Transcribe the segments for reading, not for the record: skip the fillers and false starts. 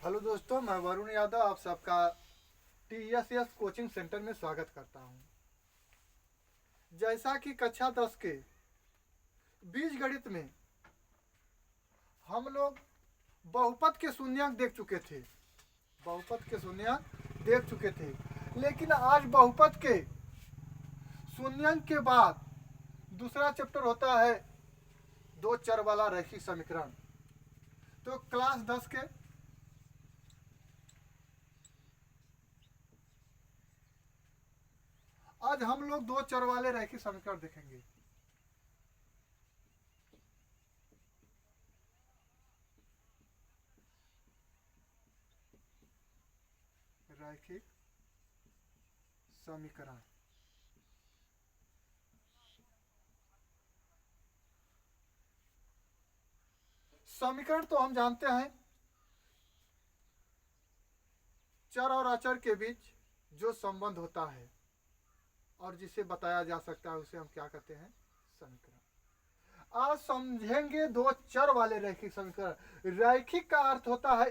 Hello दोस्तों, मैं वरुण यादव आप सबका TSS कोचिंग सेंटर में स्वागत करता हूं। जैसा कि कक्षा 10 के बीज गणित में हम लोग बहुपद के शून्यक देख चुके थे, लेकिन आज बहुपद के शून्यक के बाद दूसरा चैप्टर होता है दो चर वाला रैखिक समीकरण। तो क्लास 10 के आज हम लोग दो चर वाले रैखिक समीकरण देखेंगे। रैखिक समीकरण तो हम जानते हैं चर और अचर के बीच जो संबंध होता है और जिसे बताया जा सकता है उसे हम क्या कहते हैं, समीकरण। आज समझेंगे दो चर वाले रैखिक समीकरण। रैखिक का अर्थ होता है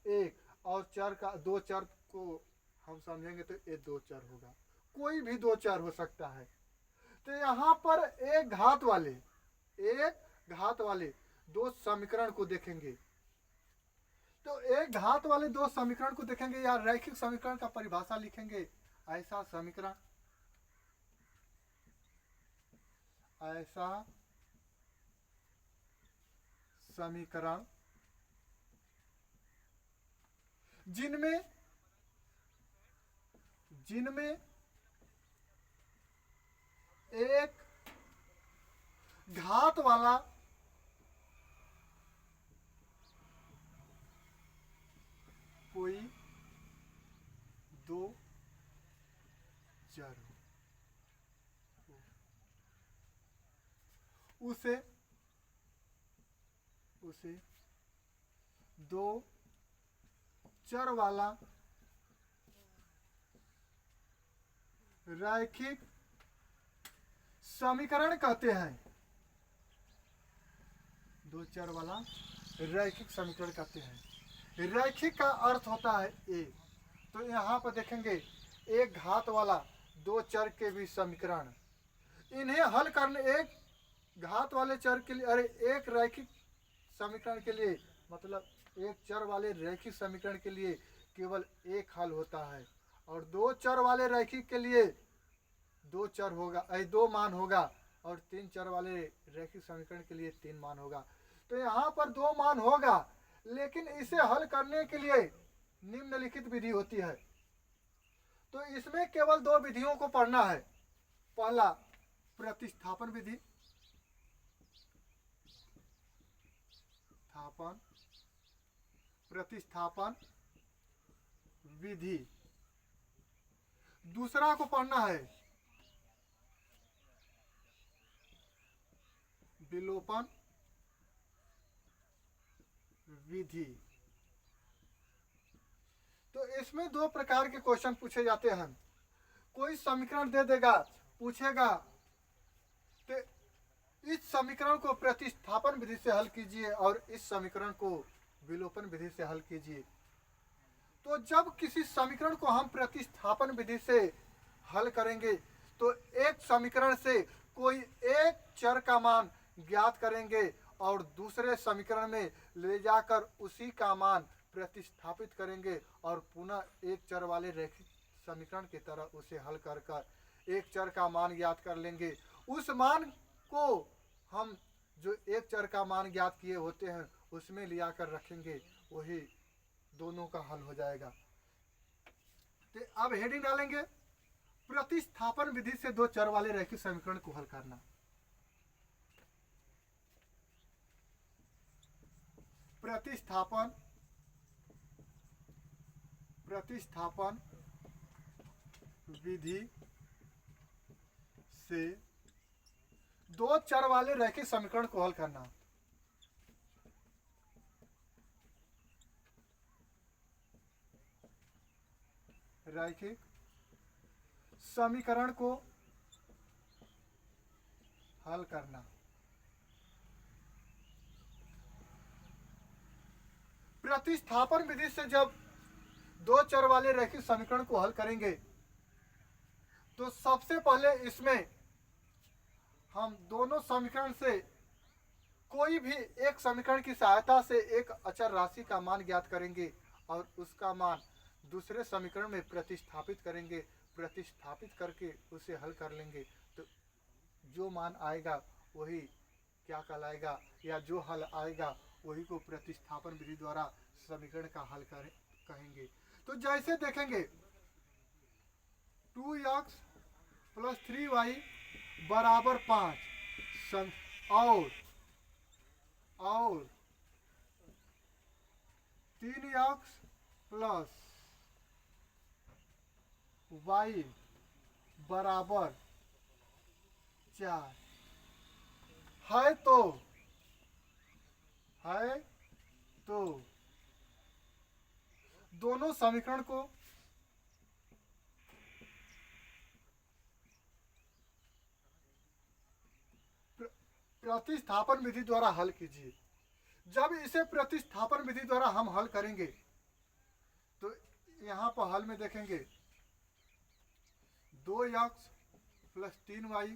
एक, और चर का दो चर को हम समझेंगे तो ये दो चर होगा, कोई भी दो चर हो सकता है। तो यहाँ पर एक घात वाले दो समीकरण को देखेंगे। तो एक घात वाले दो समीकरण को देखेंगे या रैखिक समीकरण का परिभाषा लिखेंगे। ऐसा समीकरण जिनमें एक घात वाला कोई दो चर उसे दो चर वाला रैखिक समीकरण कहते हैं। दो चर वाला रैखिक समीकरण कहते हैं। रैखिक का अर्थ होता है एक। तो यहाँ पर देखेंगे एक घात वाला दो चर के बीच समीकरण, इन्हें हल करने एक घात वाले चर के लिए एक रैखिक समीकरण के लिए, मतलब एक चर वाले रैखिक समीकरण के लिए केवल एक हल होता है, और दो चर वाले रैखिक के लिए दो चर होगा, दो मान होगा, और तीन चर वाले रैखिक समीकरण के लिए तीन मान होगा। तो यहाँ पर दो मान होगा, लेकिन इसे हल करने के लिए निम्नलिखित विधि होती है। तो इसमें केवल दो विधियों को पढ़ना है। पहला प्रतिस्थापन विधि, दूसरा को पढ़ना है विलोपन विधि। तो इसमें दो प्रकार के क्वेश्चन पूछे जाते हैं। कोई समीकरण दे देगा, पूछेगा तो इस समीकरण को प्रतिस्थापन विधि से हल कीजिए और इस समीकरण को विलोपन विधि से हल कीजिए। तो जब किसी समीकरण को हम प्रतिस्थापन विधि से हल करेंगे तो एक समीकरण से कोई एक चर का मान ज्ञात करेंगे और दूसरे समीकरण में ले जाकर उसी का मान प्रतिस्थापित करेंगे और पुनः एक चर वाले रैखिक समीकरण की तरह उसे हल कर एक चर का मान ज्ञात कर लेंगे। उस मान को हम जो एक चर का मान ज्ञात किए होते हैं उसमें लिया कर रखेंगे, वही दोनों का हल हो जाएगा। तो अब हेडिंग डालेंगे प्रतिस्थापन विधि से दो चर वाले रैखिक समीकरण को हल करना। प्रतिस्थापन विधि से दो चर वाले रैखिक समीकरण को हल करना। रैखिक समीकरण को हल करना। प्रतिस्थापन विधि से जब दो चर वाले रैखिक समीकरण को हल करेंगे तो सबसे पहले इसमें हम दोनों समीकरण से कोई भी एक समीकरण की सहायता से एक अचर राशि का मान ज्ञात करेंगे और उसका मान दूसरे समीकरण में प्रतिस्थापित करेंगे। प्रतिस्थापित करके उसे हल कर लेंगे तो जो मान आएगा वही क्या कहलाएगा, या जो हल आएगा वही को प्रतिस्थापन विधि द्वारा समीकरण का हल कहेंगे। तो जैसे देखेंगे 2x प्लस 3y बराबर 5 और 3x प्लस y बराबर 4 है तो दोनों समीकरण को प्रतिस्थापन विधि द्वारा हल कीजिए। जब इसे प्रतिस्थापन विधि द्वारा हम हल करेंगे तो यहाँ पर हल में देखेंगे 2x प्लस 3y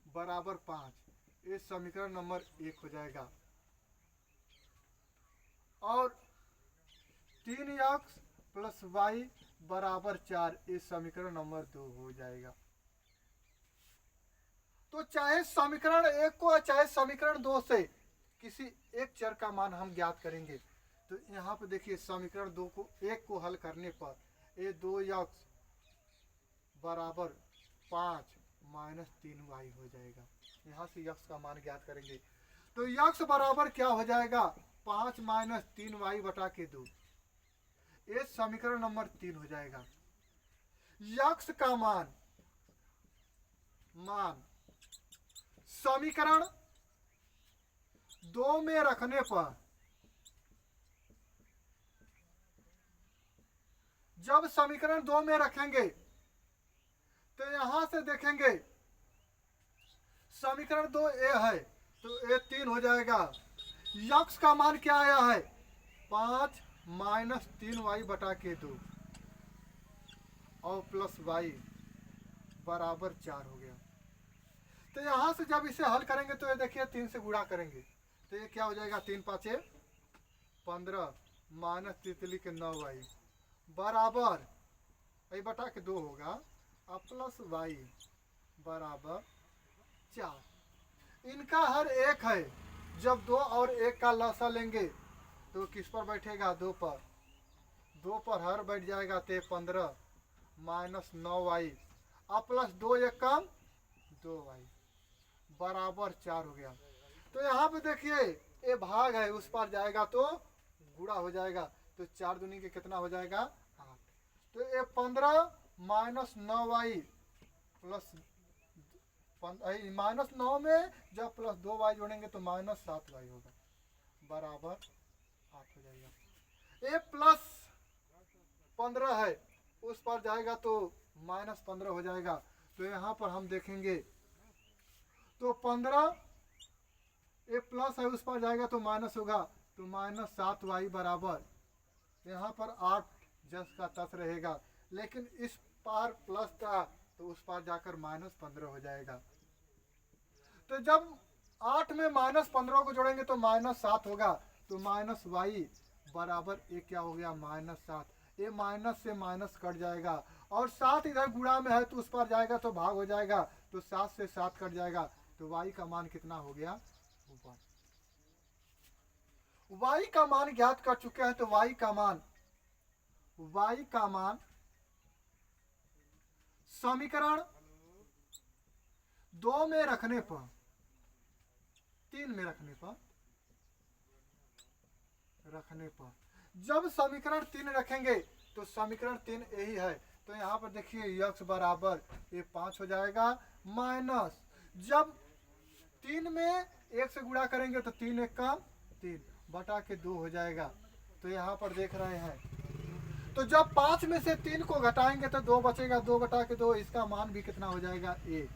बराबर 5, ये समीकरण नंबर 1 हो जाएगा। और 3x प्लस y बराबर 4, ये समीकरण नंबर 2 हो जाएगा। तो चाहे समीकरण 1 को चाहे समीकरण 2 से किसी एक चर का मान हम ज्ञात करेंगे। तो यहाँ पे देखिए समीकरण 1 को हल करने पर ये 2x बराबर 5 माइनस 3y हो जाएगा। यहाँ से x का मान ज्ञात करेंगे तो x बराबर क्या हो जाएगा, 5 माइनस 3y बटा के 2, ये समीकरण नंबर 3 हो जाएगा। x का मान समीकरण 2 में रखने पर, जब समीकरण 2 में रखेंगे तो यहां से देखेंगे समीकरण 2 ए है तो ए 3 हो जाएगा। x का मान क्या आया है, 5 माइनस 3y बटा के 2 और प्लस y बराबर 4 हो गया। तो यहां से जब इसे हल करेंगे तो ये देखिए 3 से गुणा करेंगे तो ये क्या हो जाएगा, 3 5 15 माइनस 3 के 9y बराबर y बटा के 2 होगा और प्लस y बराबर 4। इनका हर एक है, जब 2 और 1 का लसा लेंगे तो किस पर बैठेगा, 2 पर, 2 पर हर बैठ जाएगा तो 15 माइनस 9y और प्लस 2 1 कम 2y बराबर 4 हो गया। तो यहाँ पे देखिए ये भाग है, उस पर जाएगा तो गुणा हो जाएगा तो 4 दूनी के कितना हो जाएगा, 8। तो ये 15 माइनस 9y प्लस माइनस 9 में जब प्लस 2y जोड़ेंगे तो माइनस 7y होगा बराबर 8 हो जाएगा। ये प्लस 15 है, उस पर जाएगा तो माइनस 15 हो जाएगा। तो यहाँ पर हम देखेंगे तो 15 ये प्लस है, उस पर जाएगा तो माइनस होगा तो माइनस 7y बराबर, यहाँ पर 8 जस का तस रहेगा, लेकिन इस पार प्लस था तो उस पार जाकर माइनस 15 हो जाएगा। तो जब 8 में माइनस 15 को जोड़ेंगे तो माइनस 7 होगा तो माइनस y बराबर ये क्या हो गया, माइनस 7। ये माइनस से माइनस कट जाएगा और 7 इधर गुणा में है तो उस पर जाएगा तो भाग हो जाएगा तो 7 से 7 कट जाएगा तो y का मान कितना हो गया, 1। y का मान ज्ञात कर चुके हैं तो y का मान समीकरण 2 में रखने पर, 3 में रखने पर जब समीकरण 3 रखेंगे तो समीकरण 3 यही है। तो यहाँ पर देखिए x बराबर ये 5 हो जाएगा माइनस, जब 3 में 1 से गुणा करेंगे तो 3 1 कम 3 बटा के 2 हो जाएगा। तो यहाँ पर देख रहे हैं तो जब 5 में से 3 को घटाएंगे तो 2 बचेगा, 2 बटा के 2, इसका मान भी कितना हो जाएगा, 1।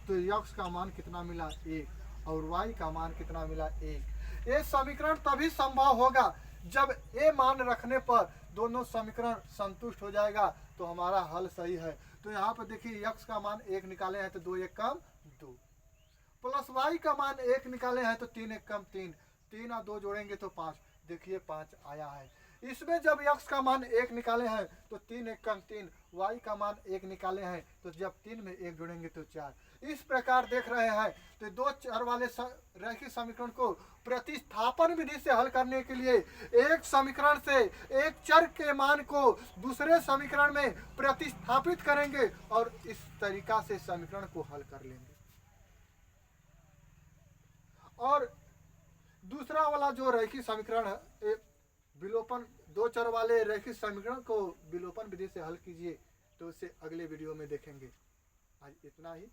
तो x का मान कितना मिला, 1, और y का मान कितना मिला, 1। ये समीकरण तभी संभव होगा जब ए मान रखने पर दोनों समीकरण संतुष्ट हो जाएगा तो हमारा हल सही है। तो यहाँ पर देखिए x का मान 1 निकाले हैं तो 2 1 कम 2, प्लस y का मान 1 निकाले हैं तो 3 1 कम 3, 3 और 2 जोड़ेंगे तो 5, देखिए 5 आया है। इसमें जब x का मान 1 निकाले हैं तो 3 1 कम 3, y का मान 1 निकाले हैं तो जब 3 में 1 जोड़ेंगे तो 4। इस प्रकार देख रहे हैं तो दो चर वाले रैखिक समीकरण को प्रतिस्थापन विधि से हल करने के लिए एक समीकरण से एक चर के मान को दूसरे समीकरण में प्रतिस्थापित करेंगे और इस तरीका से समीकरण को हल कर लेंगे। और दूसरा वाला जो रैखिक समीकरण है विलोपन, दो चर वाले रैखिक समीकरण को विलोपन विधि से हल कीजिए, तो उसे अगले वीडियो में देखेंगे। आज इतना ही।